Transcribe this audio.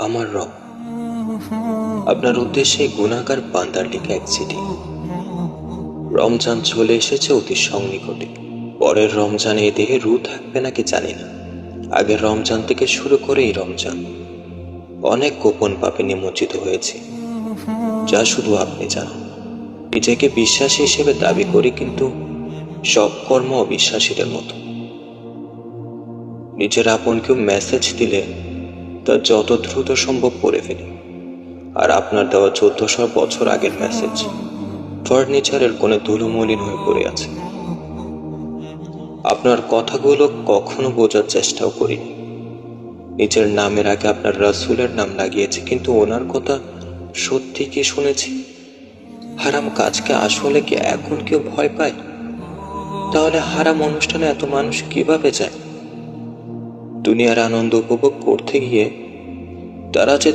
আমার রব, আপনার উদ্দেশ্যে গুনাহগার বান্দার লিখা এক চিঠি। রমজান চলে এসেছে অতি সন্নিকটে। পরের রমজানে এ দেহে রূহ থাকবে নাকি জানি না। আগের রমজান থেকে শুরু করে এই রমজান অনেক গোপন পাপে নিমজ্জিত হয়েছে, যা শুধু আপনি জানেন। নিজেকে বিশ্বাসী হিসেবে দাবি করি, কিন্তু সব কর্ম অবিশ্বাসীদের মতো। নিজের আপন কেউ মেসেজ দিলে তা যত দ্রুত সম্ভব পড়ে ফেলি। আর আপনার দেওয়া 1400 বছর আগের মেসেজ ফার্নিচারের কোণে ধুলোমলিন হয়ে পড়ে আছে। আপনার কথাগুলো কখনো বোঝার চেষ্টাও করিনি। নিজের নামের আগে আপনার রাসূলের নাম লাগিয়েছি, কিন্তু ওনার কথা সত্যি কি শুনেছি? হারাম কাজকে আসলে কি এখন কেউ ভয় পায়? তাহলে হারাম অনুষ্ঠানে এত মানুষ কিভাবে যায়? দুনিয়ার আনন্দ উপভোগ করতে গিয়ে তারা যে